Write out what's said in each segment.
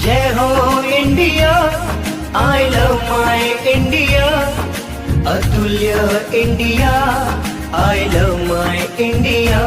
जय हो India, I love my India, अतुल्य India, I love my India.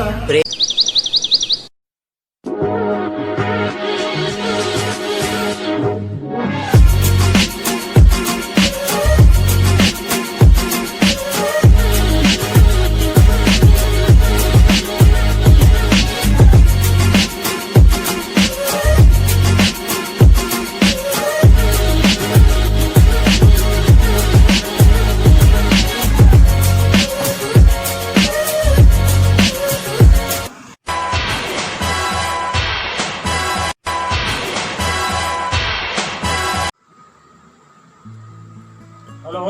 Hello,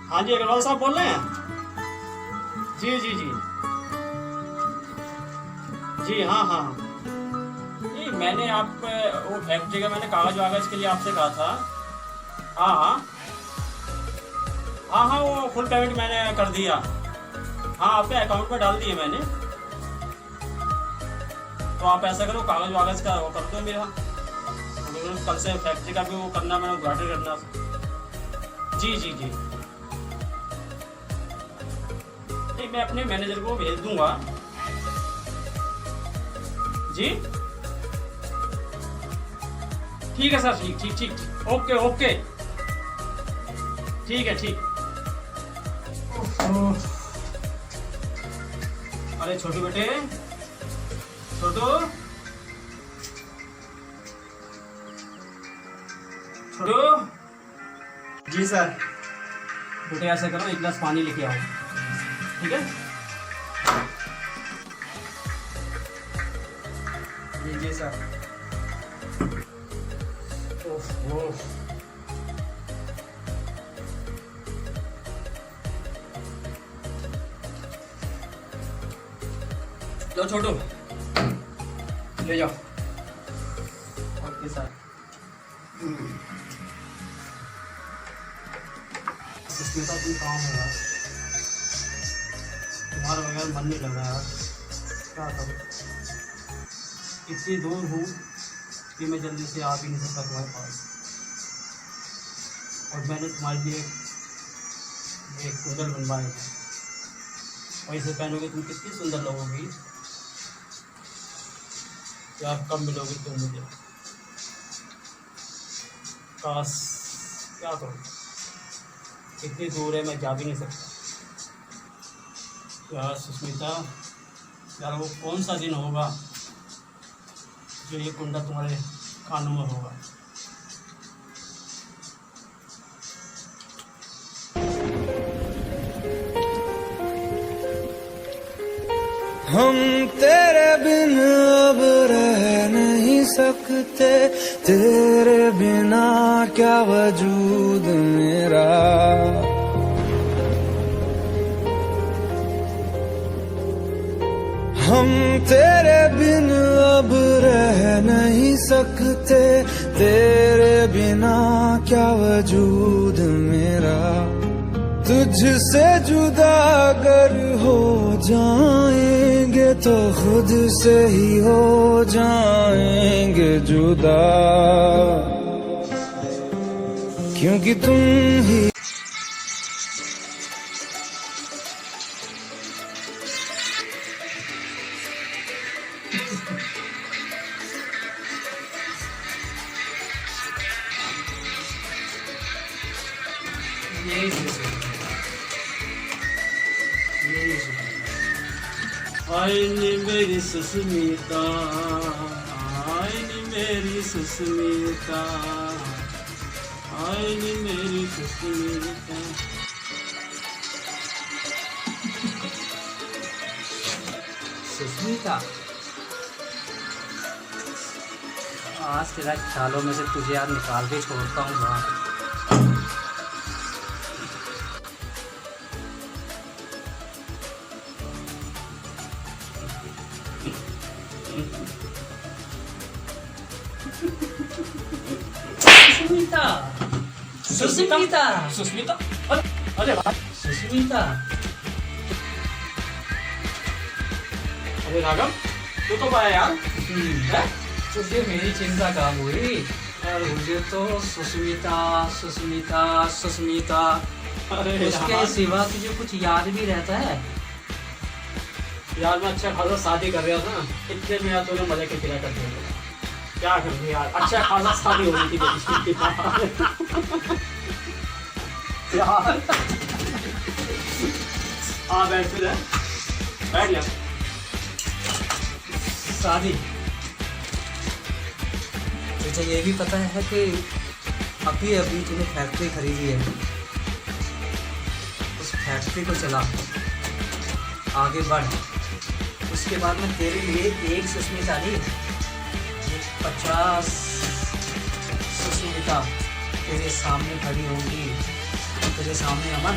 हाँ जी अग्रवाल साहब बोल रहे हैं? जी जी जी जी, हाँ हाँ। नहीं, मैंने आप वो फैक्ट्री का मैंने कागज वागज के लिए आपसे कहा था। हाँ हाँ हाँ हाँ, वो फुल पेमेंट मैंने कर दिया। हाँ, आपके अकाउंट में डाल दिए मैंने। तो आप ऐसा करो, कागज वागज का वो कर दो मेरा। कल से फैक्ट्री का भी वो करना, मैंने उद्घाटन करना। जी जी जी, नहीं मैं अपने मैनेजर को भेज दूंगा। जी ठीक है सर, ठीक ठीक ठीक ठीक, ओके ओके, ठीक है ठीक। अरे छोटू बेटे, छोटू छोटू। जी सर। बेटे ऐसा करो, एक गिलास पानी लेके आओ, ठीक है? जी सर। ओह, लो छोटू, ले जाओ। Okay sir. सुष्मिता, तुम काम है यार, तुम्हारे बगैर मन नहीं लग रहा यार। क्या करूँ, इतनी दूर हूँ कि मैं जल्दी से आ भी नहीं सकता तुम्हारे पास। और मैंने तुम्हारे लिए एक कुंडल बनवाए थे, और इसे पहनोगे तुम कितनी सुंदर लगोगी। यार कब मिलोगे तुम मुझे? काश, क्या करूँ, इतनी दूर है, मैं जा भी नहीं सकता। यार सुष्मिता, यार वो कौन सा दिन होगा जो ये कुंडा तुम्हारे कानों में होगा। हम तेरे बिन अब रह नहीं सकते, तेरे बिना क्या वजूद मेरा। हम तेरे बिन अब रह नहीं सकते, तेरे बिना क्या वजूद मेरा। तुझसे जुदा अगर हो जाएंगे तो खुद से ही हो जाएंगे जुदा, क्योंकि तुम ही आईनी मेरी सुष्मिता, आईनी मेरी सुष्मिता, आईनी मेरी सुष्मिता। सुष्मिता, आज तेरा ख्यालों में से तुझे यार निकाल के छोड़ता हूँ बाहर। सुष्मिता, सुष्मिता, सुष्मिता, अरे भाई सुष्मिता, अरे राघव, तू तो पाया यार। तुझे मेरी चिंता कहाँ हुई? और मुझे तो सुष्मिता सुष्मिता सुष्मिता, अरे उसके यार, सिवा तुझे कुछ याद भी रहता है? यार मैं अच्छा खासा शादी कर रहा था, इतने में यार तूने मजे के किया कर दिया। क्या कर दिया यार, अच्छा खासा शादी हो रही थी मेरी। यार हाँ बैठ फिर बैठ जा। शादी? तुझे ये भी पता है कि अभी अभी तूने फैक्ट्री खरीदी है, उस फैक्ट्री को चला, आगे बढ़। उसके बाद में तेरे लिए एक सुष्मिता नहीं, 50 सुष्मिता तेरे सामने खड़ी होंगी, तेरे सामने। अमन,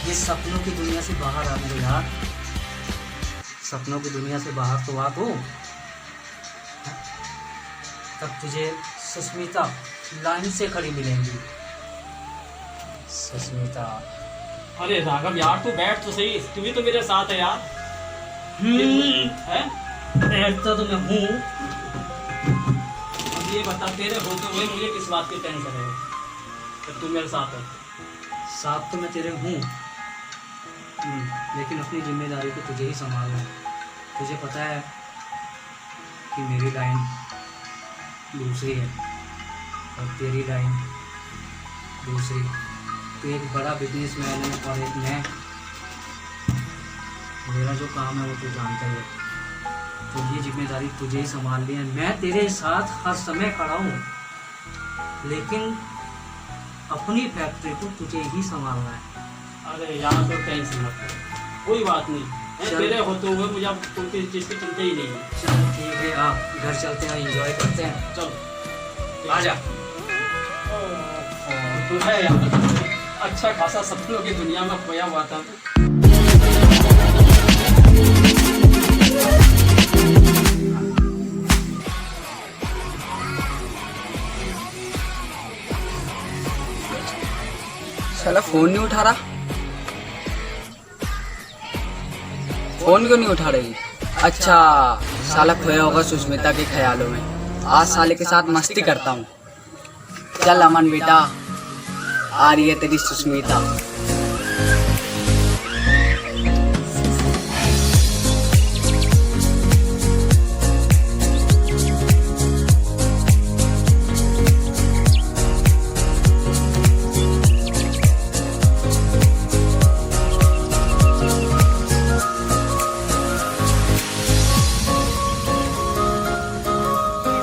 ये सपनों की दुनिया से बाहर आ मेरे यार, सपनों की दुनिया से बाहर तो आ तू। तब तुझे सुष्मिता लाइन से खड़ी मिलेंगी, सुष्मिता। अरे राघव यार तू बैठ तो सही, तू भी तो मेरे साथ है यार। है बैठता तो मैं हूँ। अब ये बता, तेरे होते हुए मुझे किस बात की टेंशन है जब तू मेरे साथ है? साथ तो मैं तेरे हूँ, लेकिन अपनी जिम्मेदारी को तुझे ही संभालना है। तुझे पता है कि मेरी लाइन दूसरी है और तेरी लाइन दूसरी। तो एक बड़ा बिजनेसमैन है और एक मैं। मेरा जो काम है वो तू जानता ही है, तो ये जिम्मेदारी तुझे ही संभालनी है। मैं तेरे साथ हर समय खड़ा हूँ, लेकिन अपनी फैक्ट्री को तुझे ही संभालना है। अरे यार तो टेंशन मत कर, कोई बात नहीं है, चल। तेरे होते हुए मुझे अब कोई किसी चीज़ की चिंता ही नहीं है। चल ठीक है, आप घर चलते हैं, एंजॉय करते हैं। चल आजा। तू है यार, अच्छा खासा सपनों की दुनिया में खोया हुआ था। साला फोन नहीं उठा रहा, फोन क्यों नहीं उठा रही? अच्छा, साला खोया होगा सुष्मिता के ख्यालों में। आज साले के साथ मस्ती करता हूँ। चल अमन बेटा, आ रही है तेरी सुष्मिता।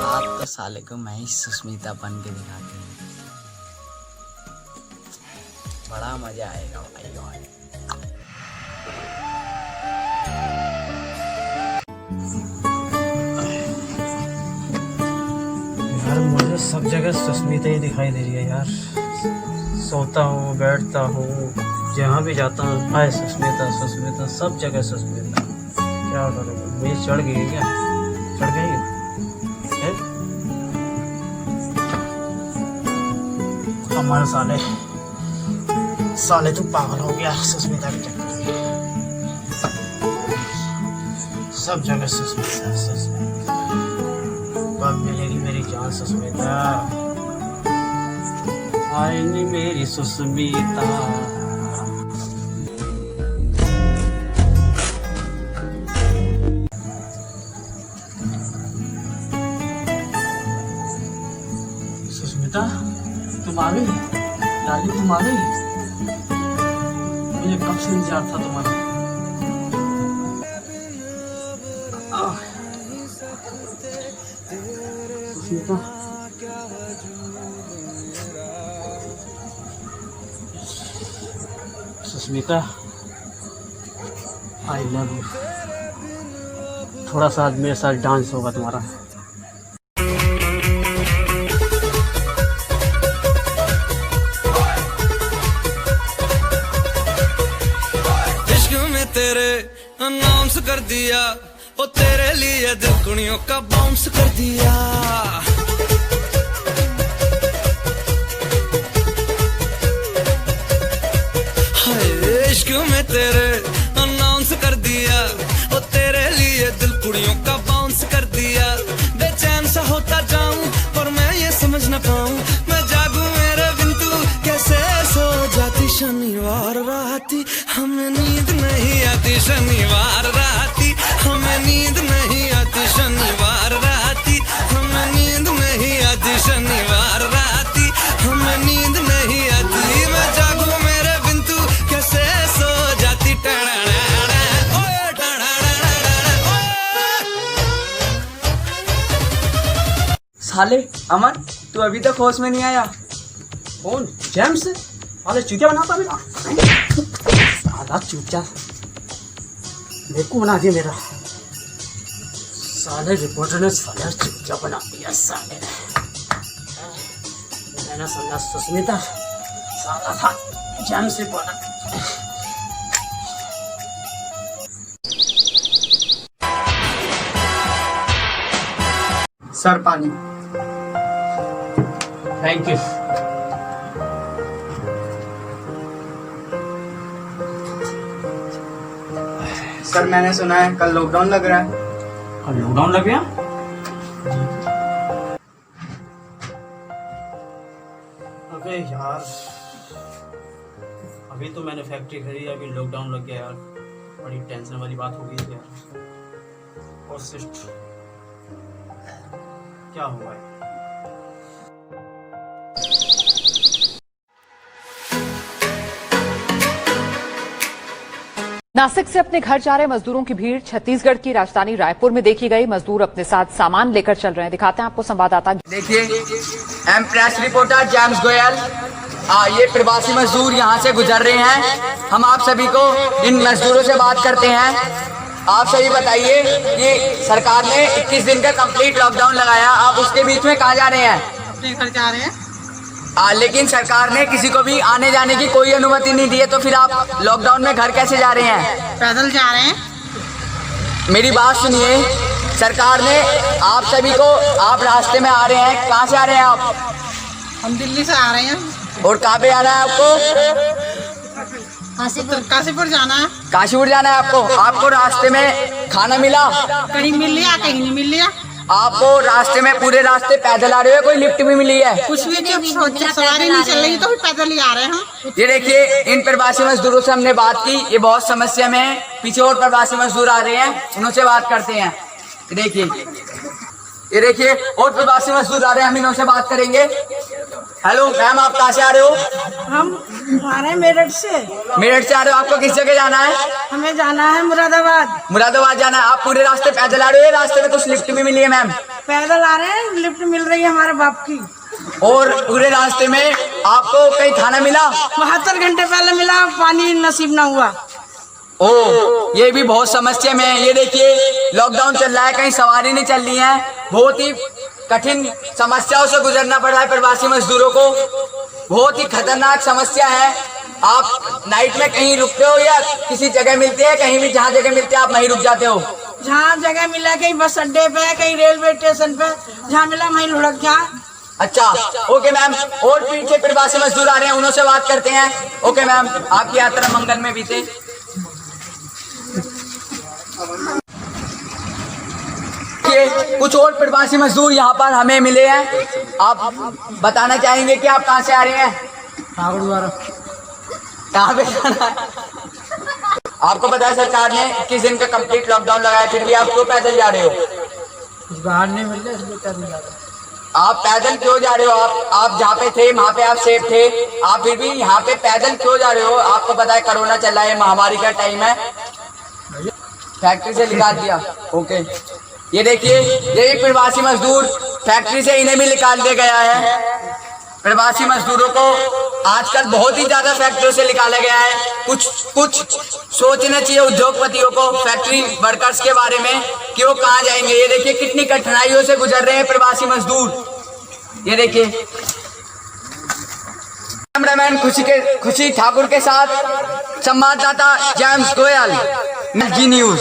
आप तो साले को मैं ही सुष्मिता बन के दिखाती हूँ, बड़ा मजा आएगा भाई। यार मुझे सब जगह सुष्मिता ही दिखाई दे रही है यार। सोता हूँ, बैठता हूँ, जहाँ भी जाता हूँ, हाय सुष्मिता सुष्मिता, सब जगह सुष्मिता। क्या करूँ, मुझे चढ़ गई है क्या? चढ़ गई है? हमारे साले साले तू पागल हो गया सुष्मिता के चक्कर में। सब जगह सुष्मिता सुष्मिता, कब मिलेगी मेरी जान सुष्मिता? आएगी मेरी सुष्मिता। सुष्मिता तुम आ गई, डार्लिंग तुम आ गई। मुझे कब से इंतजार था तुम्हारा। Sushmita Sushmita, I love you. थोड़ा सा आज मेरे साथ डांस होगा तुम्हारा। तेरे अनाउंस कर दिया, ओ तेरे लिए दिल कुड़ियों का बाउंस कर दिया। हाय इश्क में तेरे अनाउंस कर दिया, ओ तेरे लिए दिल कुड़ियों का बाउंस कर दिया। बेचैन साले अमन, तू अभी तक होश में नहीं आया। कौन? जेम्स? साले चूतिया बनाता मेरा। साला चूतिया बेवकूफ बना दिया मेरा। साले रिपोर्टर ने साला चूतिया बना दिया साले। मैंने समझा सुस्मिता साला था जेम्स रिपोर्टर। सर पानी। Thank you. सर मैंने सुना है कल लॉकडाउन लग रहा है। अब लॉकडाउन लग गया? अबे यार, अभी तो मैंने फैक्ट्री खरीदी, अभी लॉकडाउन लग गया यार। बड़ी टेंशन वाली बात हो गई यार। और सिस्ट क्या हुआ है? नासिक से अपने घर जा रहे मजदूरों की भीड़ छत्तीसगढ़ की राजधानी रायपुर में देखी गई। मजदूर अपने साथ सामान लेकर चल रहे हैं। दिखाते हैं आपको संवाददाता। देखिए M press reporter James Goyal, ये प्रवासी मजदूर यहाँ से गुजर रहे हैं। हम आप सभी को इन मजदूरों से बात करते हैं। आप सभी बताइए कि सरकार ने 21 दिन का कंप्लीट लॉकडाउन लगाया, आप उसके बीच में कहाँ जा रहे हैं? अपने घर जा रहे हैं। लेकिन सरकार ने किसी को भी आने जाने की कोई अनुमति नहीं दी है, तो फिर आप लॉकडाउन में घर कैसे जा रहे हैं? पैदल जा रहे हैं। मेरी बात सुनिए, सरकार ने आप सभी को, आप रास्ते में आ रहे हैं, कहाँ से आ रहे हैं आप? हम दिल्ली से आ रहे हैं। और कहाँ पे आना है आपको? काशीपुर जाना है। काशीपुर जाना है आपको। आपको रास्ते में खाना मिला? कहीं मिल लिया, कहीं नहीं मिल लिया। आपको रास्ते में, पूरे रास्ते पैदल आ रहे हो, कोई लिफ्ट भी मिली है? कुछ भी सवारी नहीं चल रही, तो भी पैदल ही आ रहे हैं। ये देखिए इन प्रवासी मजदूरों से हमने बात की, ये बहुत समस्या में है। पीछे और प्रवासी मजदूर आ रहे हैं, उनसे बात करते हैं। ये देखिए और प्रवासी मजदूर आ रहे हैं, हम इनसे बात करेंगे। हेलो मैम, आप कहाँ से आ रहे हो? हम आ रहे हैं मेरठ से। मेरठ से आ रहे हो, आपको किस जगह जाना है? हमें जाना है मुरादाबाद। मुरादाबाद जाना है। आप पूरे रास्ते पैदल आ रहे हो, रास्ते में कुछ लिफ्ट भी मिली है मैम? पैदल आ रहे हैं, लिफ्ट मिल रही है हमारे बाप की। और पूरे रास्ते में आपको कहीं खाना मिला? 72 घंटे पहले मिला, पानी नसीब ना हुआ। ओ, ये भी बहुत समस्या में है। ये देखिए लॉकडाउन चल रहा है, कहीं सवारी नहीं चल रही है, बहुत ही कठिन समस्याओं से गुजरना पड़ रहा है प्रवासी मजदूरों को। बहुत ही खतरनाक समस्या है। आप नाइट में कहीं रुकते हो या किसी जगह मिलते हैं? कहीं भी जहाँ जगह मिलते हैं आप वहीं रुक जाते हो? जहाँ जगह मिला, कहीं बस अड्डे पे, कहीं रेलवे स्टेशन पे, जहाँ मिला वहीं लुढ़क जा। अच्छा, ओके मैम। और पीछे प्रवासी मजदूर आ रहे हैं, उनसे बात करते हैं। ओके मैम, आपकी यात्रा मंगल में बीते। कुछ और प्रवासी मजदूर यहाँ पर हमें मिले हैं। आप बताना चाहेंगे कि आप कहाँ से आ रहे हैं? कहाँ पे जाना है? आपको पता है सरकार ने 21 दिन का कंप्लीट लॉकडाउन लगाया, फिर भी आप क्यों पैदल जा रहे हो? बाहर नहीं मिल रहा, इसलिए पैदल जा रहे हैं। आप पैदल क्यों जा रहे हो? आप जहाँ पे थे वहाँ पे आप सेफ थे, आप फिर भी यहाँ पे पैदल क्यों जा रहे हो? आपको पता है कोरोना चल रहा है, महामारी का टाइम है। फैक्ट्री से निकाल दिया। ओके, ये देखिए ये प्रवासी मजदूर, फैक्ट्री से इन्हें भी निकाल दिया गया है। प्रवासी मजदूरों को आजकल बहुत ही ज्यादा फैक्ट्रियों से निकाला गया है। कुछ सोचना चाहिए उद्योगपतियों को, फैक्ट्री वर्कर्स के बारे में कि वो कहाँ जाएंगे। ये देखिए कितनी कठिनाइयों से गुजर रहे हैं प्रवासी मजदूर। ये देखिए कैमरामैन खुशी ठाकुर के साथ संवाददाता जेम्स गोयल, जी न्यूज।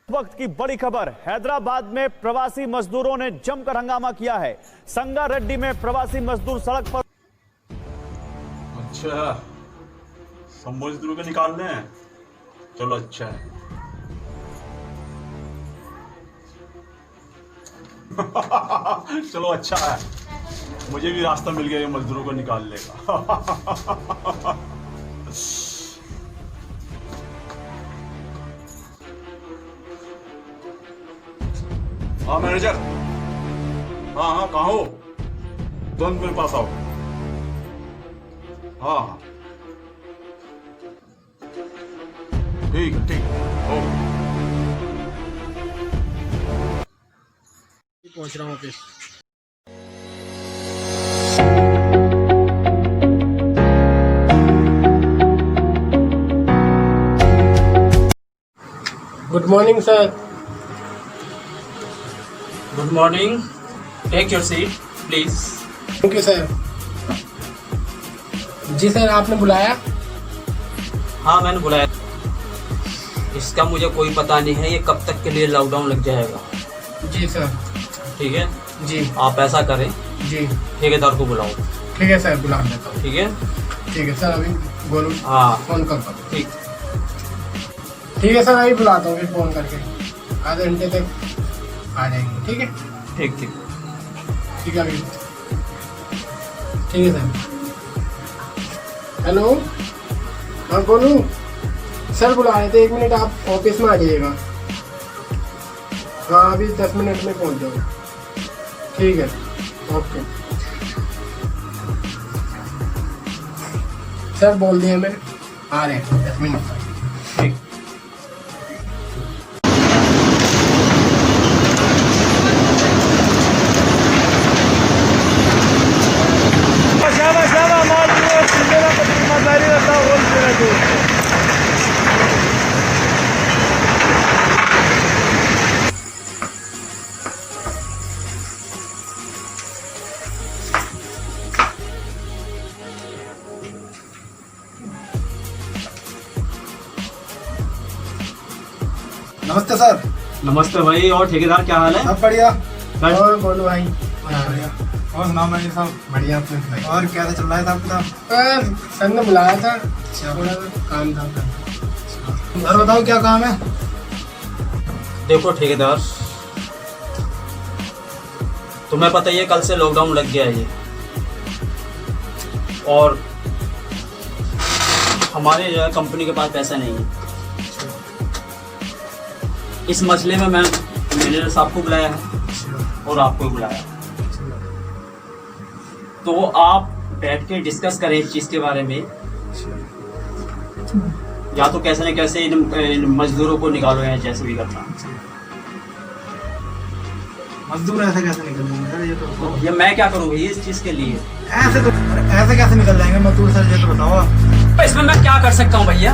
वक्त की बड़ी खबर, हैदराबाद में प्रवासी मजदूरों ने जमकर हंगामा किया है। संगारेड्डी में प्रवासी मजदूर सड़क पर। अच्छा, सब मजदूरों को निकालने हैं, चलो अच्छा है। चलो अच्छा है, मुझे भी रास्ता मिल गया ये मजदूरों को निकालने का। हाँ मैनेजर, हाँ कहाँ हो? तुरंत मेरे पास आओ। हाँ ठीक है। पहुंच रहा हूँ office. Good morning sir. Good morning, take your seat please. Thank you sir. जी सर, आपने बुलाया? हाँ मैंने बुलाया। इसका मुझे कोई पता नहीं है ये कब तक के लिए लॉकडाउन लग जाएगा। जी सर। ठीक है जी। आप ऐसा करें, जी ठेकेदार को बुलाओ। ठीक है सर, बुला लेता हूँ। ठीक है ठीक है सर, अभी बोलूँ? हाँ फोन करता हूँ। ठीक। ठीक है सर, अभी बुलाता हूँ फिर फोन करके, आधे घंटे तक आ जाएंगे। ठीक है ठीक ठीक ठीक है अभी। ठीक है सर। हेलो, हाँ बोलूँ? सर बुला रहे थे, 1 मिनट आप ऑफिस में आ जाइएगा। हाँ अभी 10 मिनट में पहुँच जाओ। ठीक है, ओके सर, बोल दिया मैं, आ रहे हैं 10 मिनट तक। ठीक। नमस्ते सर। नमस्ते भाई, और ठेकेदार क्या हाल है? सब बढ़िया। और बोलो भाई। बढ़िया। और सुनाओ मैनेजर साहब? बढ़िया अपने सुनाइए। और क्या चल रहा है साहब किताब? सर ने बुलाया था, थोड़ा काम था। सर बताओ क्या काम है? देखो ठेकेदार, तुम्हें पता ही है कल से लॉकडाउन लग गया है ये, और हमारे जो है कंपनी के पास पैसा नहीं है। इस मसले में मैं मैनेजर साहब को बुलाया है और आपको बुलाया, तो आप बैठ के डिस्कस करें इस चीज़ के बारे में, या तो कैसे न कैसे इन मजदूरों को निकालो या जैसे भी करना। मजदूर ऐसे कैसे निकल जाएंगे सर? ये तो ये मैं क्या करूँ भाई इस चीज़ के लिए? ऐसे कैसे निकल जाएंगे मजदूर सर? ये तो बताओ। इसमें मैं क्या कर सकता हूँ भैया?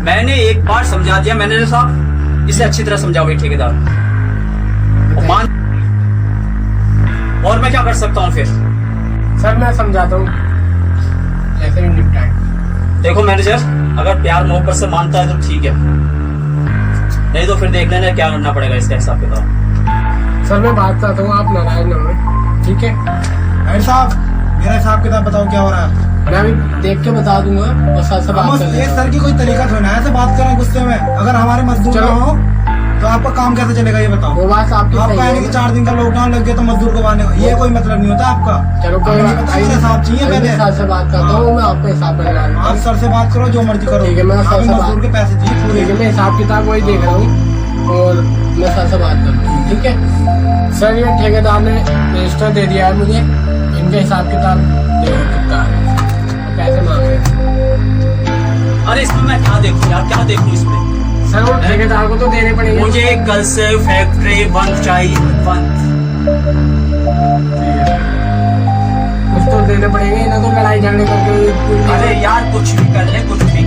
मैंने एक बार समझा दिया मैनेजर साहब, इसे अच्छी तरह समझाओ भाई ठेकेदार। और मैं क्या कर सकता हूँ फिर? सर मैं समझाता हूँ, ऐसे ही निपटाएं। देखो मैनेजर, अगर प्यार मोहब्बत से मानता है तो ठीक है, नहीं तो फिर देख लेना क्या करना पड़ेगा इसका हिसाब किताब। सर मैं बात करता हूँ, आप नाराज ना हो, ठीक है? मैनेजर साहब मेरा हिसाब किताब बताओ क्या हो रहा है? मैं अभी देख के बता दूंगा और सर से बात कर ये सर की कोई तरीका थोड़ा है ऐसे बात करें गुस्से में। अगर हमारे मजदूर ना हो तो आपका काम कैसे चलेगा ये बताओ? वो बात आपकी सही आपका है। कि 4 दिन का लॉकडाउन लग गया तो मजदूर को आने, ये कोई मतलब नहीं होता आपका। चलो कोई बात नहीं, हिसाब चाहिए पहले। सर से बात करता हूँ, मैं आपको हिसाब में लगा दूंगा। आप सर से बात करो, जो मर्जी करो। ठीक है, मैं सर से मजदूर के पैसे चाहिए पूरे। ठीक है, मैं हिसाब किताब वही देख रहा हूँ और मैं सर से बात करता हूँ, ठीक है? सर ये ठेकेदार ने रजिस्टर दे दिया है मुझे, इनके हिसाब किताब देखो कितना है, पैसे मांग रहे हैं। अरे इसमें मैं क्या देखूँ यार, क्या देखूँ इसमें? सर वो ठेकेदार को तो देने पड़ेंगे। मुझे कल से फैक्ट्री बंद चाहिए, बंद। कुछ तो देने पड़ेंगे ना, तो लड़ाई झगड़े करके। अरे यार कुछ भी कर ले, कुछ भी।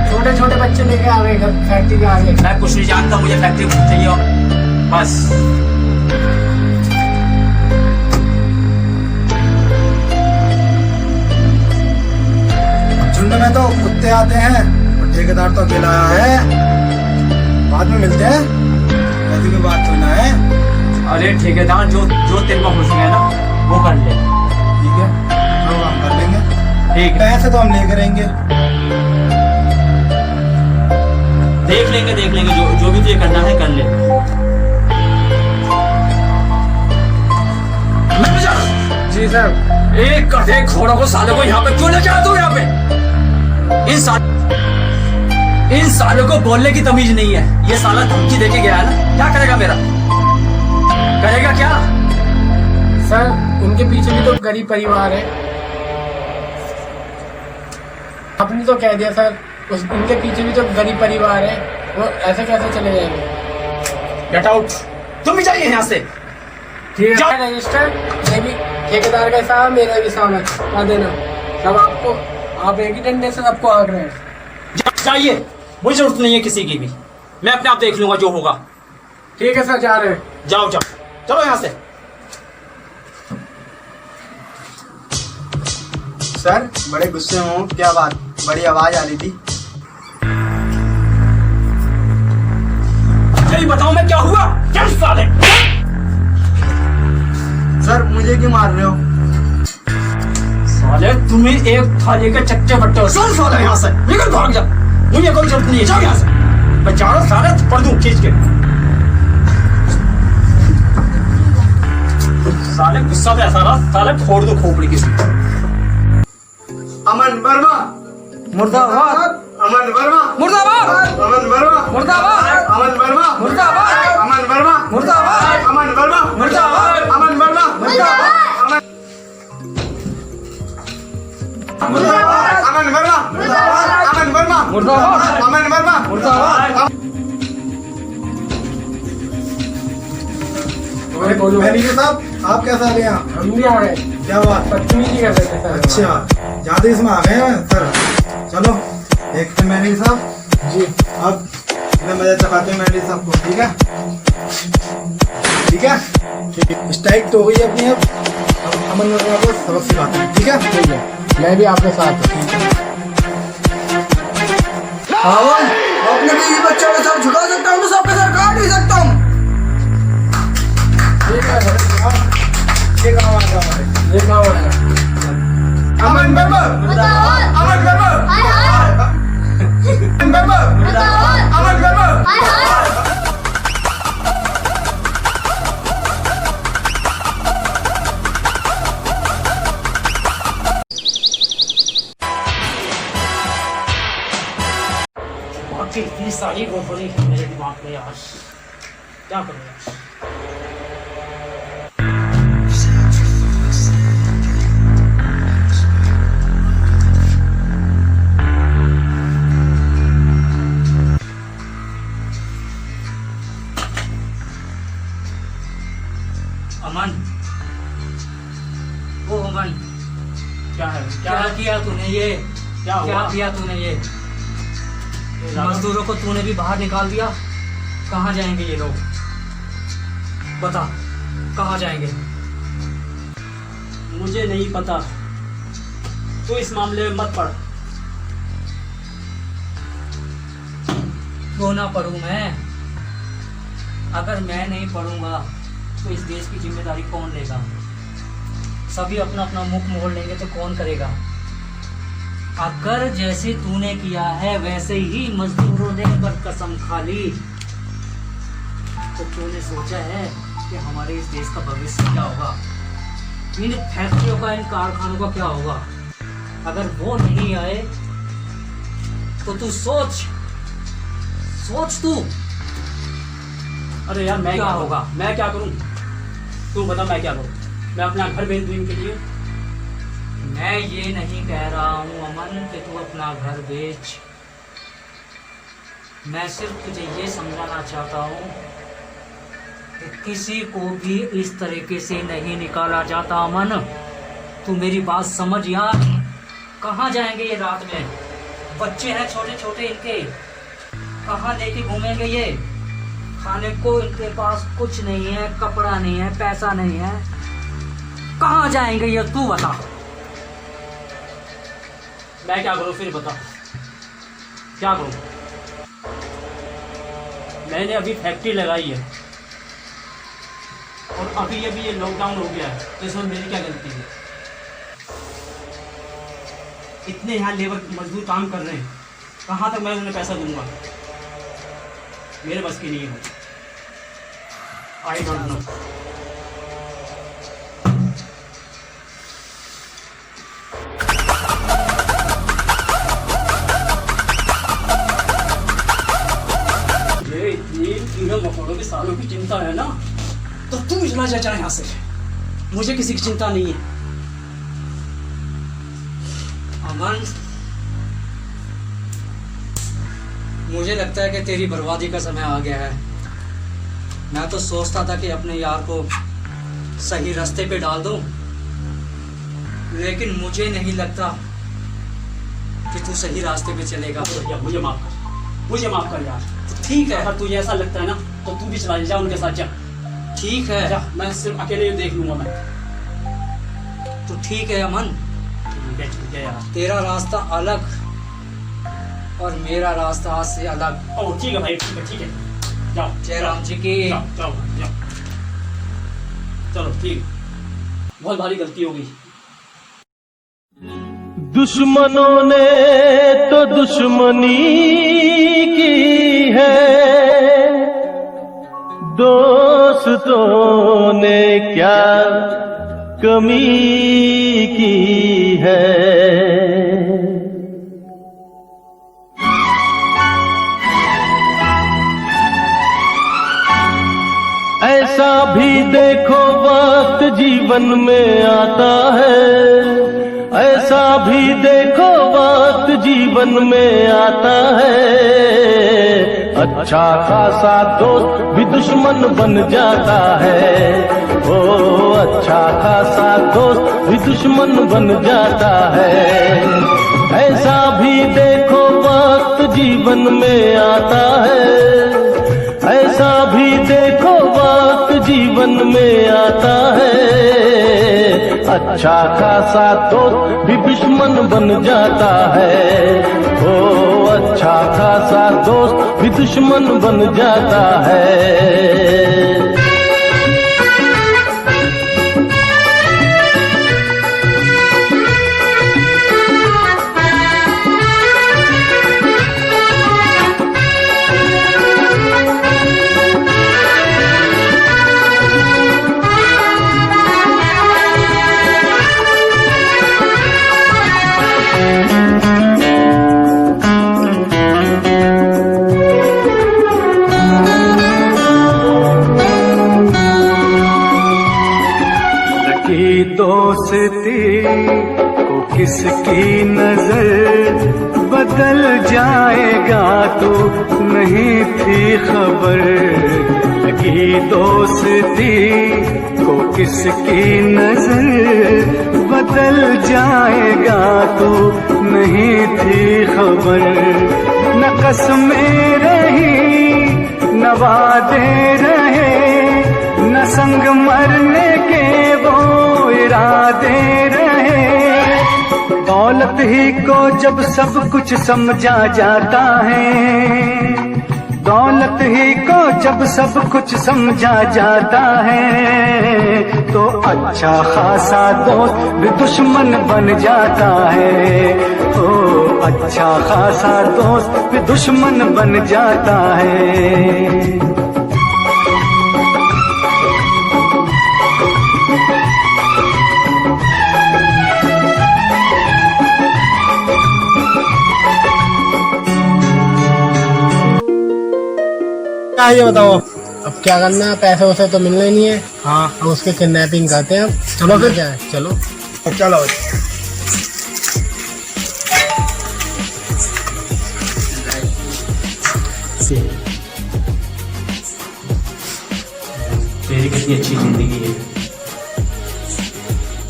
छोटे छोटे बच्चे लेके आ गए फैक्ट्री के आगे। मैं कुछ नहीं जानता, मुझे फैक्ट्री चाहिए बस। झुंड में तो कुत्ते आते हैं और ठेकेदार तो अकेला आया है। बाद में मिलते हैं, ऐसी कोई बात तो ना है। अरे ठेकेदार जो तेरे को खुश है ना वो कर ले। ठीक है, वो हम कर लेंगे। ठीक है, पैसे तो हम लेके रहेंगे। देख लेंगे जो भी तुझे करना है कर ले। जी सर। एक गधे घोड़ों को सालों को यहाँ पे क्यों लेके आते हो? यहाँ पे इन सालों को बोलने की तमीज नहीं है। ये साला धमकी देके गया है ना, क्या करेगा मेरा? करेगा क्या? सर उनके पीछे भी तो गरीब परिवार है। आपने तो कह दिया सर उनके पीछे भी तो गरीब परिवार है, वो ऐसे कैसे चले जाएंगे? गेट आउट, तुम भी जाइए यहाँ से। ठीक है रजिस्टर, ये भी ठेकेदार का हिसाब, मेरा भी हिसाब है, कर देना सब आपको। आप एक ही डंडे से सबको आग रहे हैं। जाइए, मुझे जरूरत नहीं है किसी की भी, मैं अपने आप देख लूंगा जो होगा। ठीक है सर, जा रहे हैं। जाओ जाओ, चलो यहाँ से। सर बड़े गुस्से में हूँ, क्या बात? बड़ी आवाज आ रही थी। यही बताओ मैं क्या हुआ? क्या साले? सर मुझे क्यों मार रहे हो? साले तुम्हें एक थाली के चच्चे बट्टे हो। चल साले यहाँ से, निकल भाग जा, मुझे कोई जरूरत नहीं है, जाओ यहाँ से। मैं जा रहा हूँ, साले पढ़ दूँ खींच के। साले गुस्सा तो ऐसा रहा, साले फोड़ दो खोपड़ी किसी। अमन वर्मा मुर्दाबाद, अमन वर्मा मुर्दाबाद, अमन वर्मा मुर्दाबाद, अमन वर्मा मुर्दाबाद, अमन वर्मा मुर्दाबाद, अमन वर्मा मुर्दाबाद, अमन वर्मा मुर्दाबाद, अमन वर्मा अमन वर्मा मुर्दाबाद, अमन वर्मा मुर्दाबाद। बोलो मैनेजर साहब, आप कैसे आ गए यहाँ? हम भी आ गए, क्या बात? बदतमीजी कर रहे थे सर। अच्छा, ज्यादा इसमें आ गए हैं सर। चलो देखते हैं मैनेजर साहब जी, अब मैं मजा चखाते हैं मैनेजर साहब को। ठीक है, ठीक है, ठीक है। स्ट्राइक तो हो गई अपनी, अब अमन वर्मा को सबक सिखाते हैं। ठीक है, ठीक है, मैं भी आपके साथ हूँ। अपने बीवी बच्चों के सर झुका सकता हूँ तो सबके सर काट भी सकता हूँ। ठीक है सर, ये काम आता है। ये काम है। अमन वर्मा अमन वर्मा अमन वर्मा अमन वर्मा बाकी इतनी सारी गड़बड़ी है मेरे दिमाग में यार, क्या करूँ यार। अमन, ओ अमन, क्या है? क्या किया तूने ये? क्या हुआ? क्या किया तूने ये? मजदूरों को तूने भी बाहर निकाल दिया। कहाँ जाएंगे ये लोग? बता, कहाँ जाएंगे? मुझे नहीं पता, तो इस मामले में मत पड़। क्यों ना पढ़ूं मैं? अगर मैं नहीं पढ़ूंगा तो इस देश की जिम्मेदारी कौन लेगा? सभी अपना अपना मुख मोड़ लेंगे तो कौन करेगा? अगर जैसे तूने किया है वैसे ही मजदूरों ने अगर कसम खा ली तो तूने सोचा है कि हमारे इस देश का भविष्य क्या होगा? इन फैक्ट्रियों का, इन कारखानों का क्या होगा? अगर वो नहीं आए तो तू सोच तू अरे यार मैं क्या क्या होगा? होगा? मैं क्या करूं? तू बता मैं क्या करूं? मैं अपना घर बेच दूं इनके लिए? मैं ये नहीं कह रहा हूँ अमन कि तू अपना घर बेच। मैं सिर्फ तुझे ये समझाना चाहता हूँ कि किसी को भी इस तरीके से नहीं निकाला जाता अमन। तू मेरी बात समझ यार। कहाँ जाएंगे ये रात में? बच्चे हैं छोटे छोटे इनके, कहाँ लेके घूमेंगे ये? खाने को इनके पास कुछ नहीं है, कपड़ा नहीं है, पैसा नहीं है, कहाँ जाएंगे ये? तू बता। मैं क्या करूं फिर बता, क्या करूं? मैंने अभी फैक्ट्री लगाई है और अभी ये लॉकडाउन हो गया है, तो इसमें मेरी क्या गलती है? इतने यहाँ लेबर मजदूर काम कर रहे हैं, कहाँ तक मैं उन्हें पैसा दूंगा? मेरे बस की नहीं है। I don't know. ये इतनी कीड़े मकोड़ों के सालों की चिंता है ना, तो तू चला जा यहाँ से। मुझे किसी की चिंता नहीं है। अमन, मुझे लगता है कि तेरी बर्बादी का समय आ गया है। मैं तो सोचता था कि अपने यार को सही रास्ते पे डाल दूं, लेकिन मुझे नहीं लगता कि तू सही रास्ते पे चलेगा। मुझे माफ कर यार। ठीक है, अगर तुझे ऐसा लगता है ना तो तू भी चला जा उनके साथ, जा। ठीक है, जा, मैं सिर्फ अकेले ही देख लूंगा मैं। तो ठीक है अमन, ठीक है यार। तेरा रास्ता अलग और मेरा रास्ता आज से अलग। ओ ठीक है भाई, ठीक है जाओ। जय राम जी की। जाओ। चलो ठीक, बहुत भारी गलती हो गई। दुश्मनों ने तो दुश्मनी की है, दोस्तों ने क्या कमी की है। ऐसा भी देखो वक्त जीवन में आता है, ऐसा भी देखो वक्त जीवन में आता है। अच्छा खासा दोस्त भी दुश्मन बन जाता है, ओ अच्छा खासा दोस्त भी दुश्मन बन जाता है। ऐसा भी देखो वक्त जीवन में आता है, ऐसा भी देखो वक्त जीवन में आता है। अच्छा खासा दोस्त भी दुश्मन बन जाता है, ओ अच्छा खासा दोस्त भी दुश्मन बन जाता है। दोस्ती को किसकी नजर बदल जाएगा तो नहीं थी खबर। लगी दोस्ती को किसकी नजर बदल जाएगा तो नहीं थी खबर। न कसमें रही न वादे रहे, न संग मरने के वो इरादे रहे। दौलत ही को जब सब कुछ समझा जाता है, दौलत ही को जब सब कुछ समझा जाता है, तो अच्छा खासा दोस्त भी दुश्मन बन जाता है। ओ अच्छा खासा दोस्त भी दुश्मन बन जाता है। ये बताओ अब क्या करना है? पैसे वैसे तो मिलने नहीं है। हाँ, अब उसके किडनैपिंग करते हैं। चलो फिर क्या है, चलो चलो। तेरी कितनी अच्छी जिंदगी है,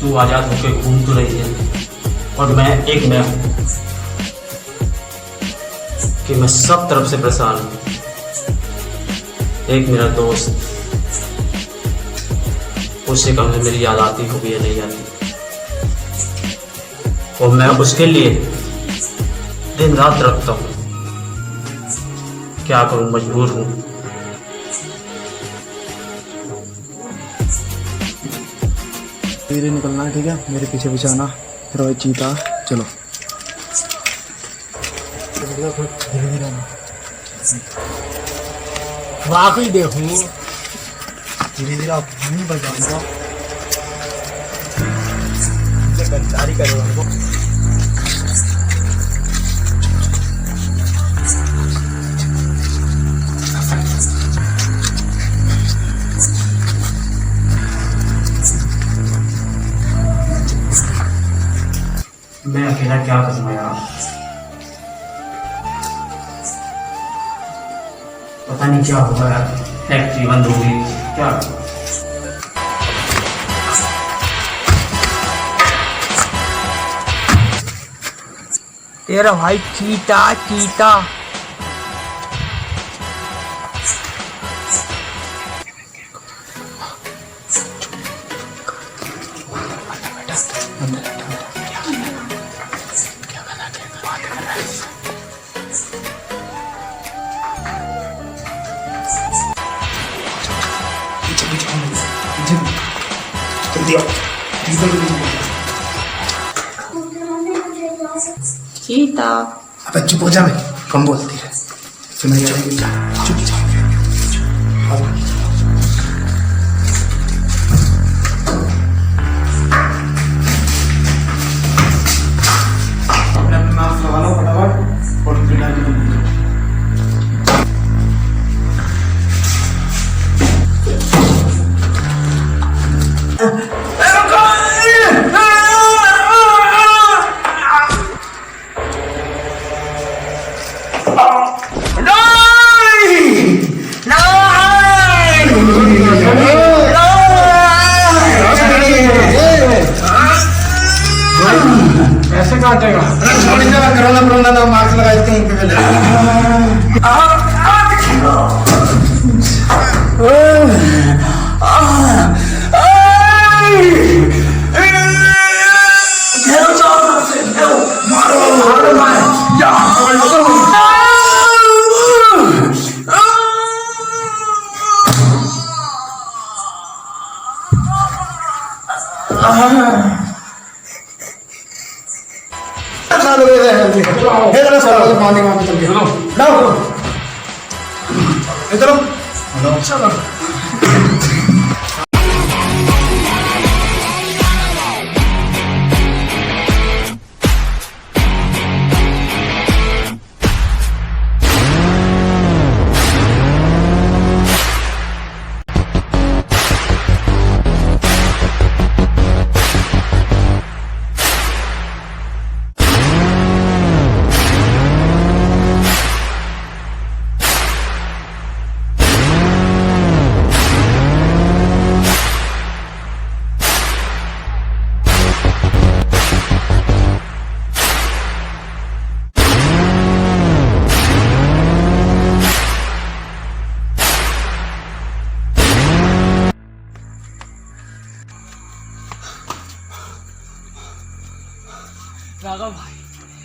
तू आजाद होकर घूम तो रही है और मैं हूं कि मैं सब तरफ से परेशान हूं। एक मेरा दोस्त, उससे कभी मेरी याद आती कभी या नहीं आती, और मैं उसके लिए दिन रात रखता हूँ। क्या करूं, मजबूर हूं। धीरे निकलना है, ठीक है? मेरे पीछे पीछे आना, रोहित चीता। चलो धीरे धीरे आना। वाकई देखूं धीरे धीरे आप नहीं बजाऊंगा, गद्दारी करो हमको। मैं अकेला क्या करूँगा यार? पता नहीं क्या होगा यार, फैक्ट्री बंद हो गई क्या। तेरा भाई चीता चीता। चीता। अबे चुप हो जा बे, कम बोलती है, सुनाई जाएगी। चुप जाओ। अपने मास्क लगा लो फटाफट और बिना ऐसे काटेगा। कोरोना कोरोना ना मास्क लगा इसके मुंह पे पानी वहां पे चल के चलो।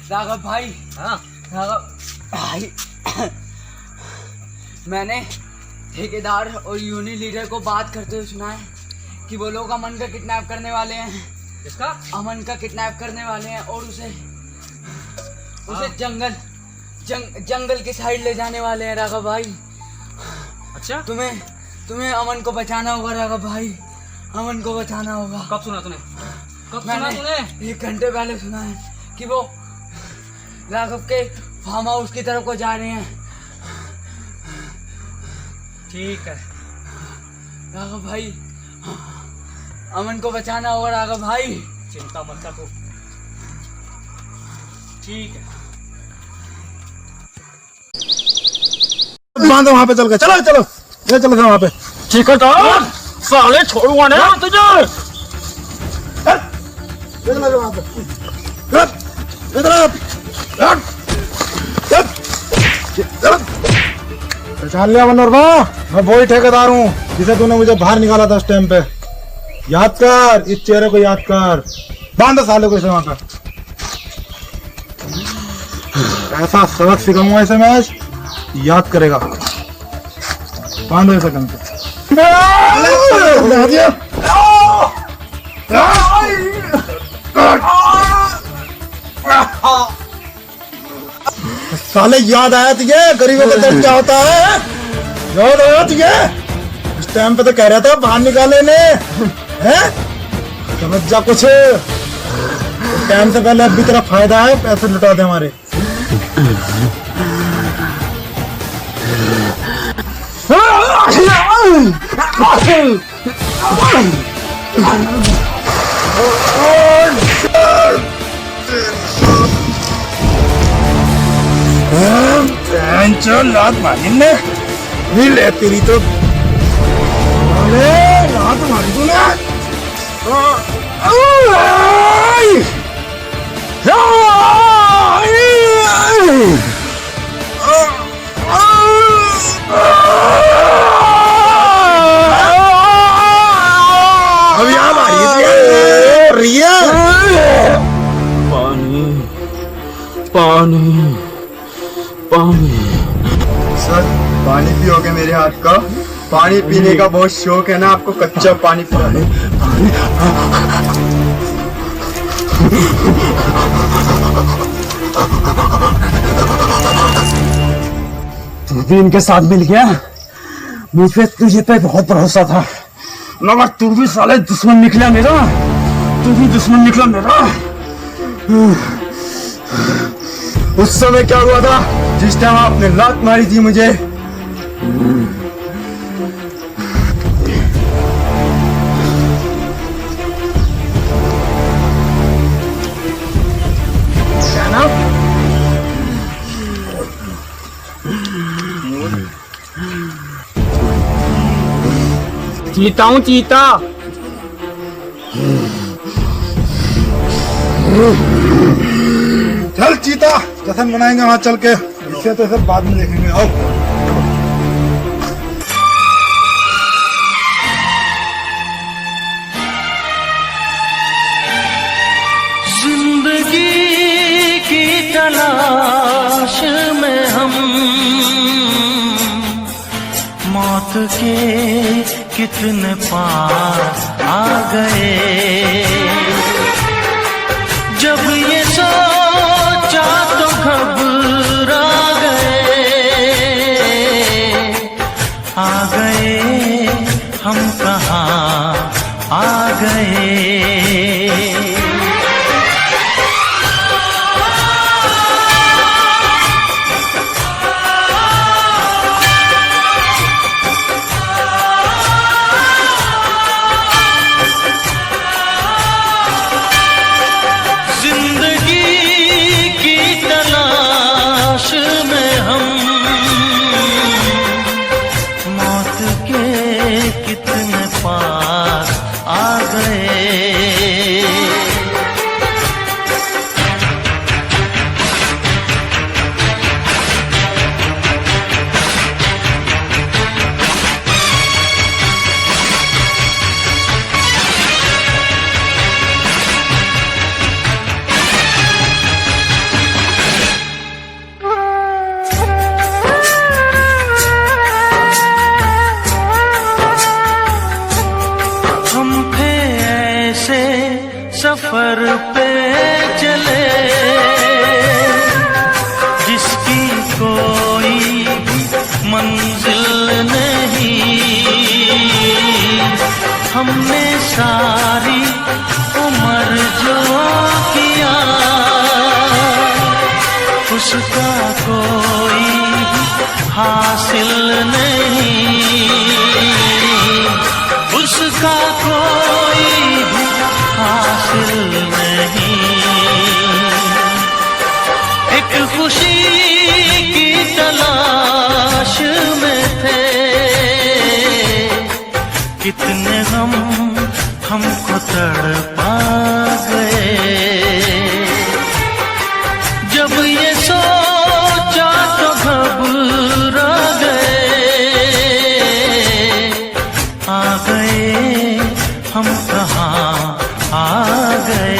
राघव भाई, हाँ राघव भाई, मैंने ठेकेदार और यूनियन लीडर को बात करते हुए सुना है कि वो लोग अमन का किडनैप करने वाले हैं। किसका? अमन का किडनैप करने वाले हैं और उसे जंगल की साइड ले जाने वाले हैं राघव भाई। अच्छा, तुम्हें अमन को बचाना होगा राघव भाई, अमन को बचाना होगा। कब सुना तूने? मैंने 1 घंटे पहले सुना है कि वो राघव के फार्म हाउस की तरफ को जा रहे हैं। ठीक है राघव भाई, अमन को बचाना होगा राघव भाई। चिंता मत करो, ठीक है। बांधो वहां पे, चल के चलो चलो ये चलो वहां पे। ठेकेदार साले छोड़ूंगा ना तुझे। वहां पे पहचान लिया मनोरमा, मैं वही ठेकेदार हूँ जिसे तूने मुझे बाहर निकाला था उस टाइम पे। याद कर, इस चेहरे को याद कर। बांध साले को इसे वहां का। ऐसा सबक सिखाऊंगा इसे मैं आज, याद करेगा। बांधो इसे कम पे। साले याद आया तुझे गरीबों का दर्द क्या होता है? याद आया तुझे? इस टाइम पे तो कह रहा था बाहर निकाले ने, हैं? समझ जा कुछ। टाइम से पहले अभी तेरा फायदा है, पैसे लुटा दे हमारे। लात मारी ने नहीं ले तेरी तो अरे रात मारी तूने अब यहाँ मारी रिया पानी पानी पानी। सर पानी पियोगे मेरे हाथ का? पानी पीने का बहुत शौक है ना आपको, कच्चा पानी पिलाने। तू भी इनके साथ मिल गया। मुझ पे तुझे पे बहुत भरोसा था, मगर तू भी साले दुश्मन निकला मेरा। तू भी दुश्मन निकला मेरा। उस समय क्या हुआ था जिस टाइम आपने लात मारी थी मुझे? चीता हूँ चीता। चल चीता, जश्न बनाएंगे वहां चल के। इसे तो सब बाद में देखेंगे। आओ जिंदगी की तलाश में हम मौत के कितने पास आ गए। जब ये सोचा तो घबरा गए हम कहाँ आ गए। सफर पे चले जिसकी कोई मंजिल नहीं। हमने सारी उम्र जो किया उसका कोई हासिल नहीं। उसका कोई हासिल नहीं। एक खुशी की तलाश में थे, कितने गम हमको तड़पा गए। जब ये सोचा तो घबरा गए। आ गए हम कहाँ आ गए।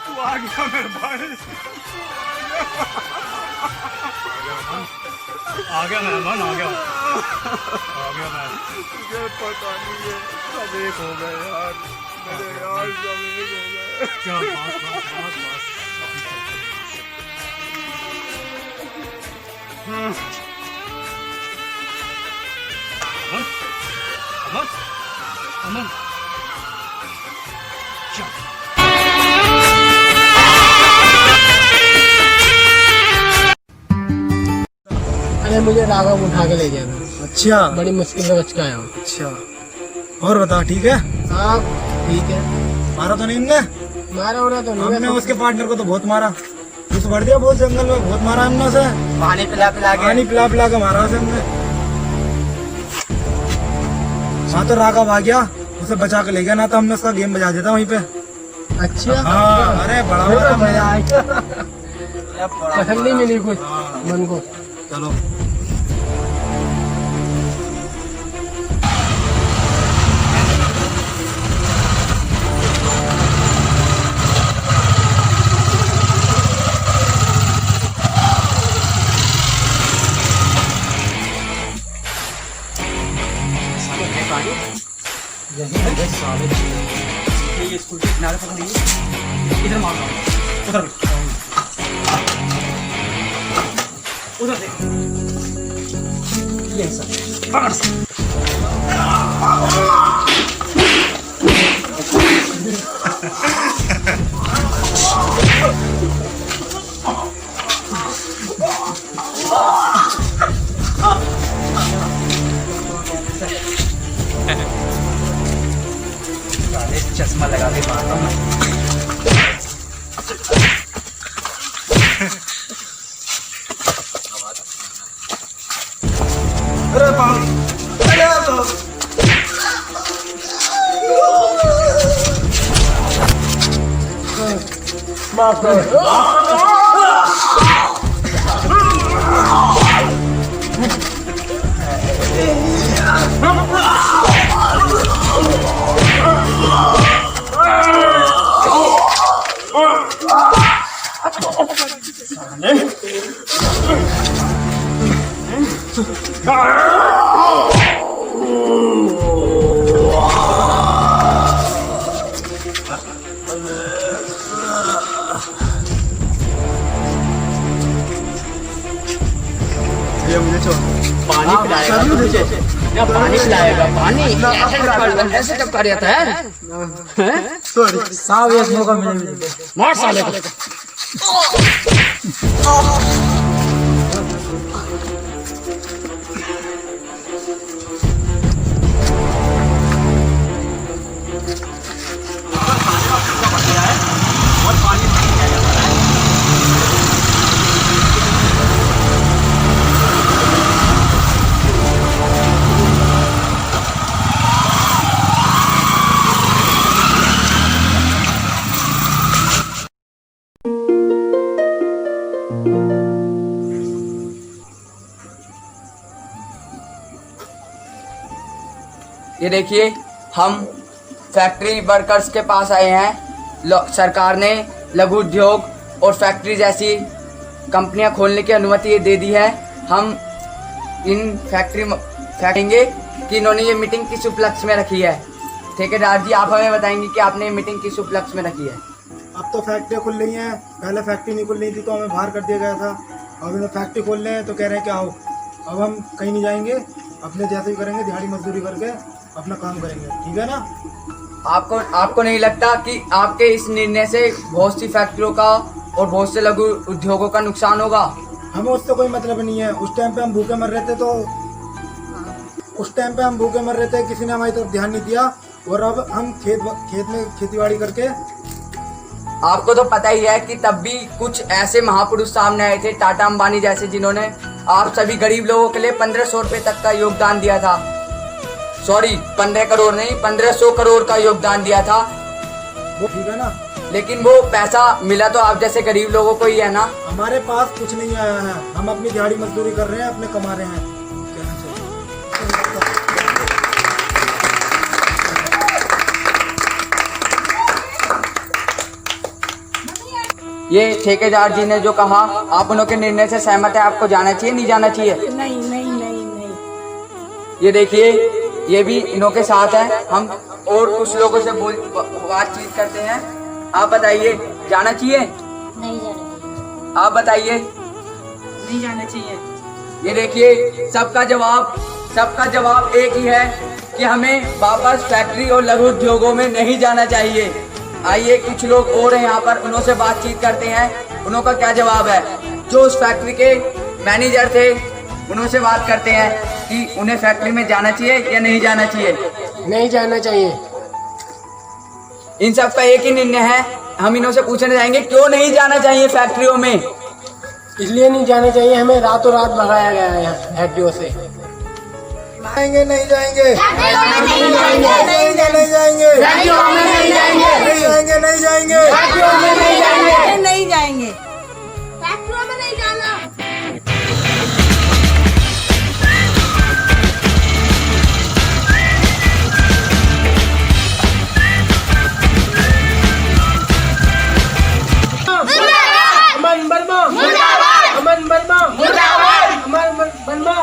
तू आ गया मेरे भाई, आ गया मेहमान, आ गया मैं। मुझे पता नहीं है, सब एक हो गए यार, मेरे यार सब एक हो गए। क्या बात। अमन अरे मुझे राघव उठा के ले गया था, अच्छा बड़ी मुश्किल से बच के आया हूँ। अच्छा, और बता ठीक है? हाँ ठीक है। मारा तो नहीं इनने? मारा होना तो नहीं, हमने उसके पार्टनर को तो बहुत मारा, कुछ बढ़ दिया बहुत, जंगल में बहुत मारा हमने उसे, पानी पिला पिला के मारा उसे हमने। हाँ तो राघव आ गया, उसे बचा के ले गया, ना तो हमने उसका गेम बजा देता वहीं पे। अच्छा हाँ, अरे बड़ा मजा आया, तसल्ली मिली कुछ मन को। चलो ये स्कूल के किनारे पर नहीं, इधर मार रहा हूँ, उधर देख, ये सब पकड़ से। चश्मा लगा के मारता हूँ मैं। अरे बाप, अरे बाप। माफ कर। पानी पिलाएगा मुझे, क्या पानी पिलाएगा? पानी ऐसे टपका रहता है। सॉरी साहब एक मौका मिले, मार साले को। ये देखिए, हम फैक्ट्री वर्कर्स के पास आए हैं। सरकार ने लघु उद्योग और फैक्ट्री जैसी कंपनियां खोलने की अनुमति दे दी है। हम इन फैक्ट्री कि इन्होंने ये मीटिंग किस उपलक्ष्य में रखी है। ठेकेदार जी, आप हमें बताएंगे कि आपने मीटिंग किस उपलक्ष्य में रखी है। अब तो फैक्ट्रियाँ खुल रही हैं, पहले फैक्ट्री नहीं खुल रही थी तो हमें बाहर कर दिया गया था। अब इन्हें फैक्ट्री खोल रहे हैं तो कह रहे हैं कि आओ, अब हम कहीं नहीं जाएंगे, अपने जैसे ही करेंगे, दिहाड़ी मजदूरी करके अपना काम करेंगे, ठीक है ना? आपको नहीं लगता कि आपके इस निर्णय से बहुत सी फैक्ट्रियों का और बहुत से लघु उद्योगों का नुकसान होगा? हमें उससे कोई मतलब नहीं है। उस टाइम पे हम भूखे मर रहे थे, किसी ने हमारी तरफ ध्यान नहीं दिया, और अब हम खेत में खेतीबाड़ी करके। आपको तो पता ही है कि तब भी कुछ ऐसे महापुरुष सामने आए थे, टाटा अंबानी जैसे, जिन्होंने आप सभी गरीब लोगों के लिए 1500 रुपए तक का योगदान दिया था। सॉरी, 15 करोड़ नहीं, 1500 करोड़ का योगदान दिया था। वो ठीक है ना, लेकिन वो पैसा मिला तो आप जैसे गरीब लोगों को ही है ना। हमारे पास कुछ नहीं आया है, हम अपनी दिहाड़ी मजदूरी कर रहे हैं, अपने कमा रहे हैं। ये ठेकेदार जी ने जो कहा, आप उनके निर्णय से सहमत है? आपको जाना चाहिए, नहीं जाना चाहिए? नहीं नहीं नहीं नहीं। ये देखिए, ये भी इन्हों के साथ है। हम और कुछ लोगों से बातचीत करते हैं। आप बताइए, जाना चाहिए? नहीं जाना। आप बताइए। नहीं जाना चाहिए। ये देखिए, सबका जवाब एक ही है कि हमें वापस फैक्ट्री और लघु उद्योगों में नहीं जाना चाहिए। आइए कुछ लोग और हैं यहाँ पर, उनसे बातचीत करते हैं, उनका क्या जवाब है। जो उस फैक्ट्री के मैनेजर थे, उनसे बात करते हैं कि उन्हें फैक्ट्री में जाना चाहिए या नहीं जाना चाहिए। नहीं जाना चाहिए। इन सब का एक ही निर्णय है। हम इन्हों से पूछना चाहेंगे क्यों नहीं जाना चाहिए फैक्ट्रियों में। इसलिए नहीं जाना चाहिए, हमें रातों रात भगाया गया है यहाँ फैक्ट्रियों से। जाएंगे नहीं जाएंगे? नहीं जाएंगे। नहीं जाएंगे नहीं जाएंगे? नहीं जाएंगे। नहीं जाएंगे नहीं जाएंगे? नहीं जाएंगे। फैक्ट्रियों में नहीं जाना। अमन वर्मा मुर्दाबाद। अमन वर्मा मुर्दाबाद। अमन वर्मा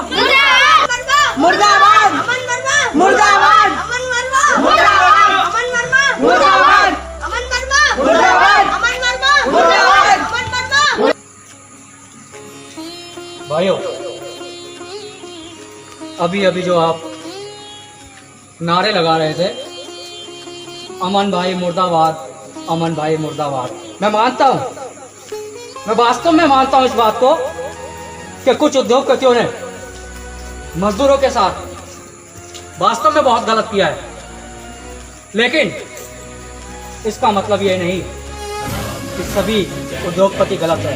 मुर्दाबाद। अमन वर्मा मुर्दाबाद। अमन वर्मा मुर्दाबाद। अमन वर्मा मुर्दाबाद। अमन वर्मा मुर्दाबाद। अमन वर्मा मुर्दाबाद। अमन वर्मा। भाइयों, अभी अभी जो आप नारे लगा रहे थे, अमन भाई मुर्दाबाद, अमन भाई मुर्दाबाद, मैं मानता हूँ, मैं वास्तव में मानता हूँ इस बात को कि कुछ उद्योगपतियों ने मजदूरों के साथ वास्तव में बहुत गलत किया है। लेकिन इसका मतलब ये नहीं कि सभी उद्योगपति गलत है।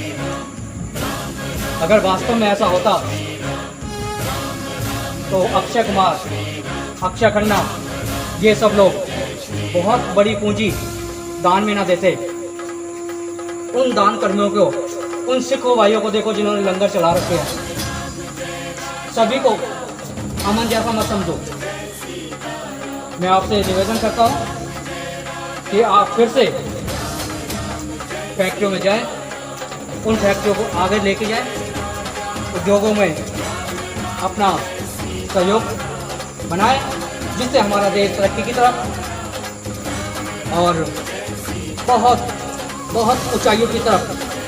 अगर वास्तव में ऐसा होता तो अक्षय कुमार, अक्षय खन्ना, ये सब लोग बहुत बड़ी पूंजी दान में ना देते। उन दान कर्मियों को, उन सिखों भाइयों को देखो जिन्होंने लंगर चला रखे हैं। सभी को अमन जैसा मत समझो। मैं आपसे निवेदन करता हूँ कि आप फिर से फैक्ट्रियों में जाएं, उन फैक्ट्रियों को आगे लेके जाएं, उद्योगों में अपना सहयोग बनाएं, जिससे हमारा देश तरक्की की तरफ और बहुत बहुत ऊंचाइयों की तरफ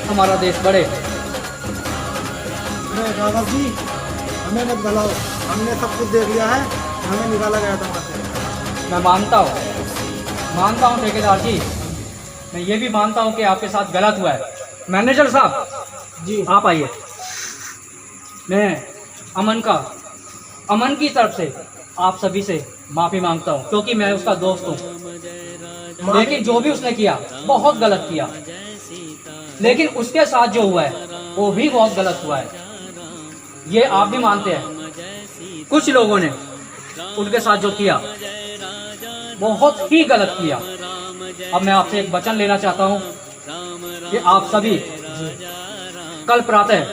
हमारा देश बढ़े। दादाजी, हमें मत बुलाओ, हमने सब कुछ देख लिया है, हमें निकाला गया था वहाँ से। मैं मानता हूँ ठेकेदार जी, मैं ये भी मानता हूँ कि आपके साथ गलत हुआ है। मैनेजर साहब जी, आप आइए। मैं अमन की तरफ से आप सभी से माफ़ी मांगता हूँ, क्योंकि मैं उसका दोस्त हूँ। लेकिन जो भी उसने किया बहुत गलत किया, लेकिन उसके साथ जो हुआ है वो भी बहुत गलत हुआ है, ये आप भी मानते हैं। कुछ लोगों ने उनके साथ जो किया बहुत ही गलत किया। अब मैं आपसे एक वचन लेना चाहता हूँ कि आप सभी कल प्रातः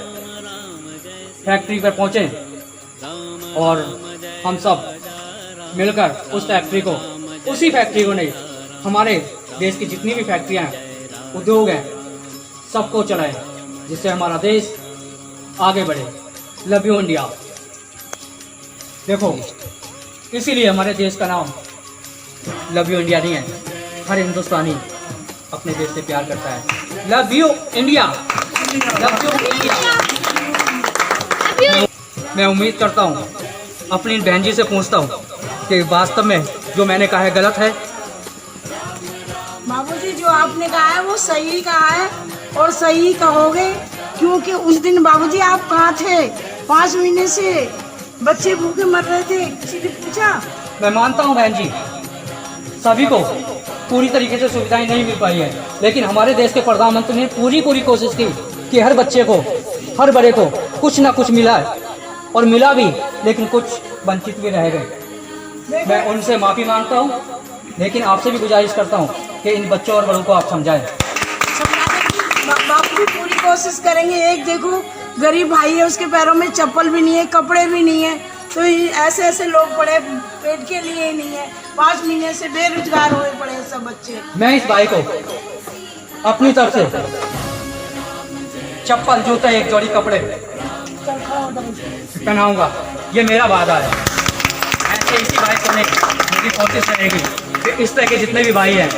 फैक्ट्री पर पहुँचें और हम सब मिलकर उस फैक्ट्री को, उसी फैक्ट्री को नहीं, हमारे देश की जितनी भी फैक्ट्रियां हैं, उद्योग हैं, सबको चलाएं, जिससे हमारा देश आगे बढ़े। Love you India. देखो, इसीलिए हमारे देश का नाम लव यू इंडिया नहीं है। हर हिंदुस्तानी अपने देश से प्यार करता है। Love you India, love you India. मैं उम्मीद करता हूँ, अपनी बहन जी से पूछता हूँ कि वास्तव में जो मैंने कहा है गलत है। बाबूजी, जो आपने कहा है वो सही कहा है और सही कहोगे, क्योंकि उस दिन बाबूजी आप कहाँ थे? 5 महीने से बच्चे भूखे मर रहे थे, किसी ने पूछा? मैं मानता हूँ बहन जी, सभी को पूरी तरीके से सुविधाएं नहीं मिल पाई है, लेकिन हमारे देश के प्रधानमंत्री ने पूरी कोशिश की कि हर बच्चे को, हर बड़े को कुछ ना कुछ मिला है, और मिला भी, लेकिन कुछ वंचित भी रह गए। मैं उनसे माफ़ी मांगता हूँ, लेकिन आपसे भी गुजारिश करता हूँ कि इन बच्चों और बड़ों को आप समझाएं। बापू भी पूरी कोशिश करेंगे। एक देखो, गरीब भाई है, उसके पैरों में चप्पल भी नहीं है, कपड़े भी नहीं है, तो ऐसे ऐसे लोग पड़े, पेट के लिए ही नहीं है। 5 महीने से बेरोजगार हुए पड़े सब बच्चे। मैं इस भाई को अपनी तरफ से चप्पल जूते एक जोड़ी कपड़े पहनाऊंगा, ये मेरा वादा है। ऐसे इसी भाई को मेरी कोशिश रहेगी कि इस तरह के जितने भी भाई हैं,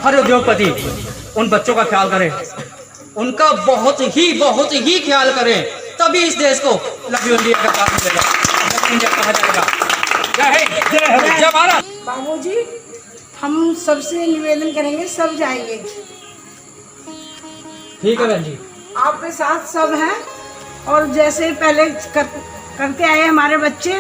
हर उद्योगपति उन बच्चों का ख्याल करें, उनका बहुत ही ख्याल करें, तभी इस देश को लव इंडिया का काम मिलेगा, लव इंडिया कहा जाएगा। जय हिंद, जय भारत। बाबूजी, हम सबसे निवेदन करेंगे, सब जाएंगे। ठीक है बहन जी, आपके साथ सब हैं, और जैसे पहले करते आए हमारे बच्चे,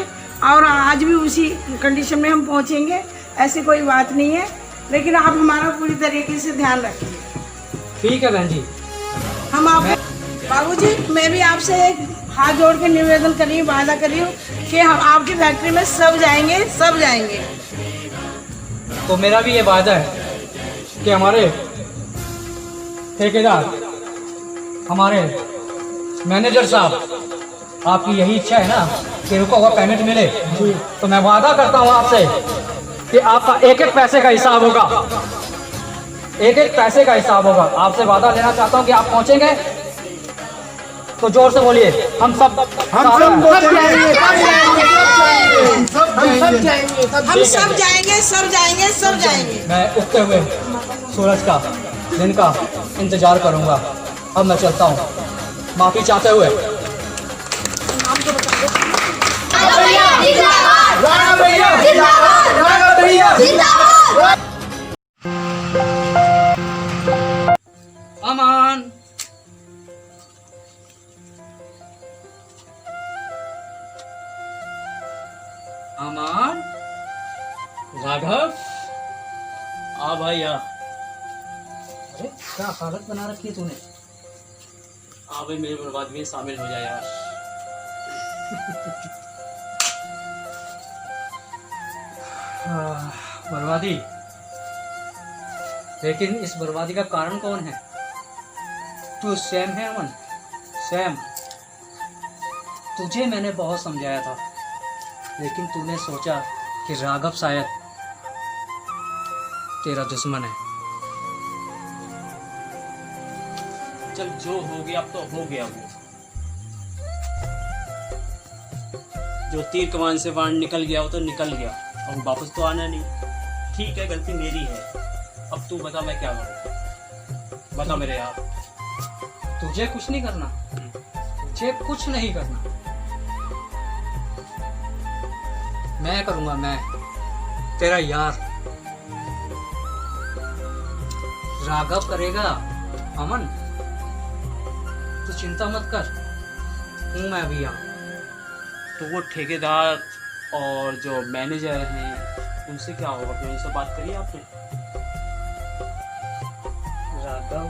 और आज भी उसी कंडीशन में हम पहुंचेंगे, ऐसी कोई बात नहीं है। लेकिन आप हमारा पूरी तरीके से ध्यान रखिए। ठीक है बहन जी। हम आप बाबूजी, मैं भी आपसे एक हाथ जोड़ के निवेदन कर रही हूँ, वादा कर रही हूँ कि हम आपकी फैक्ट्री में सब जाएंगे, सब जाएंगे। तो मेरा भी ये वादा है कि हमारे ठेकेदार, हमारे मैनेजर साहब, आपकी यही इच्छा है ना कि रुका हुआ पेमेंट मिले, तो मैं वादा करता हूँ आपसे कि आपका एक एक पैसे का हिसाब होगा, एक एक पैसे का हिसाब होगा। आपसे वादा लेना चाहता हूँ कि आप पहुँचेंगे तो जोर से बोलिए, हम सब जाएंगे, सब जाएंगे। मैं उगते हुए सूरज का, दिन का इंतजार करूंगा। अब मैं चलता हूँ, माफी चाहते हुए। अमन, अमन, राघव, आ भाई आ। अरे क्या हालत बना रखी है तूने? आ भाई, मेरी बर्बादी में शामिल हो जाए यार। बर्बादी? लेकिन इस बर्बादी का कारण कौन है? तू सैम है अमन, सैम। तुझे मैंने बहुत समझाया था, लेकिन तूने सोचा कि राघव शायद तेरा दुश्मन है। चल, जो हो गया अब तो हो गया। वो जो तीर कमान से बाण निकल गया वो तो निकल गया, अब वापस तो आना नहीं। ठीक है, गलती मेरी है। अब तू बता मैं क्या करूं, बता मेरे यार। तुझे कुछ नहीं करना, तुझे कुछ नहीं करना, मैं करूंगा, मैं तेरा यार। राघव करेगा अमन, तू चिंता मत कर, हूं मैं अभी यहाँ। तो वो ठेकेदार और जो मैनेजर हैं उनसे क्या होगा, फिर उनसे बात करिए आपने? राघव,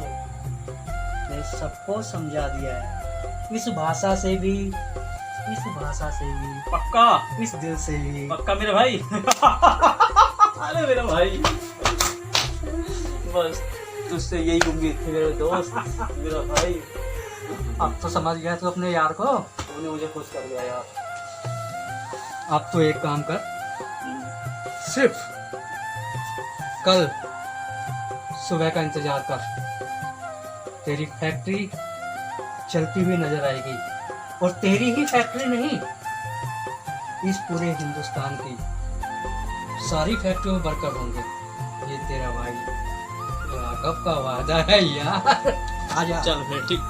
मैं सबको समझा दिया है, इस भाषा से भी, इस भाषा से भी, पक्का? इस दिल से भी पक्का मेरे भाई। अरे मेरा भाई, बस तुझसे यही उम्मीद थी मेरे दोस्त, मेरा भाई। अब तो समझ गया तू अपने यार को, तूने मुझे खुश कर दिया यार। अब तो एक काम कर, सिर्फ कल सुबह का इंतजार कर, तेरी फैक्ट्री चलती हुई नजर आएगी, और तेरी ही फैक्ट्री नहीं, इस पूरे हिंदुस्तान की सारी फैक्ट्रियों में वर्कर होंगे। ये तेरा भाई राघव का वादा है यार। आजा। चल फिर ठीक।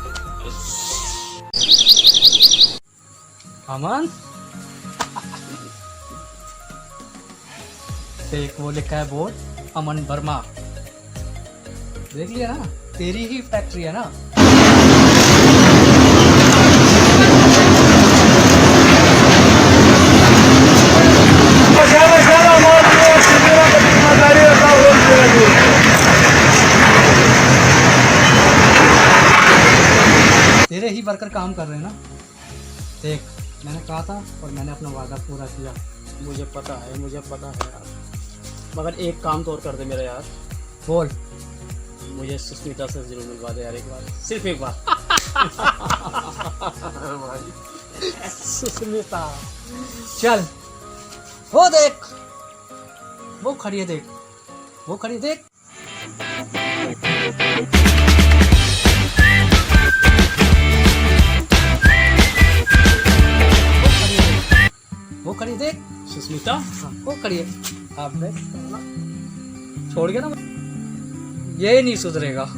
अमन, देख वो लिखा है बोर्ड, अमन वर्मा, देख लिया ना, तेरी ही फैक्ट्री है ना। तेरे ही वर्कर काम कर रहे हैं ना, देख मैंने कहा था और मैंने अपना वादा पूरा किया। मुझे पता है, मुझे पता है यार, मगर एक काम तो और कर दे मेरा यार। बोल। मुझे सुष्मिता से जरूर मिलवा दे यार, एक बार, सिर्फ एक बार। सुष्मिता, चल वो देख, वो खड़ी है, देख वो खड़ी है, देख। माफ करिए आपने छोड़ गया ना, ये नहीं सुधरेगा।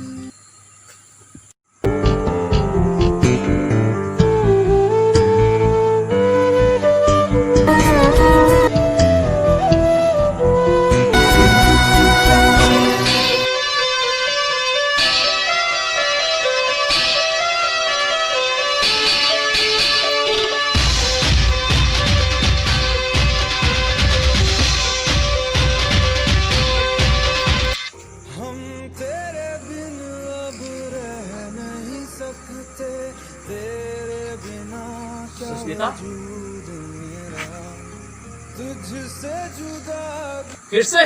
सुष्मिता फिर से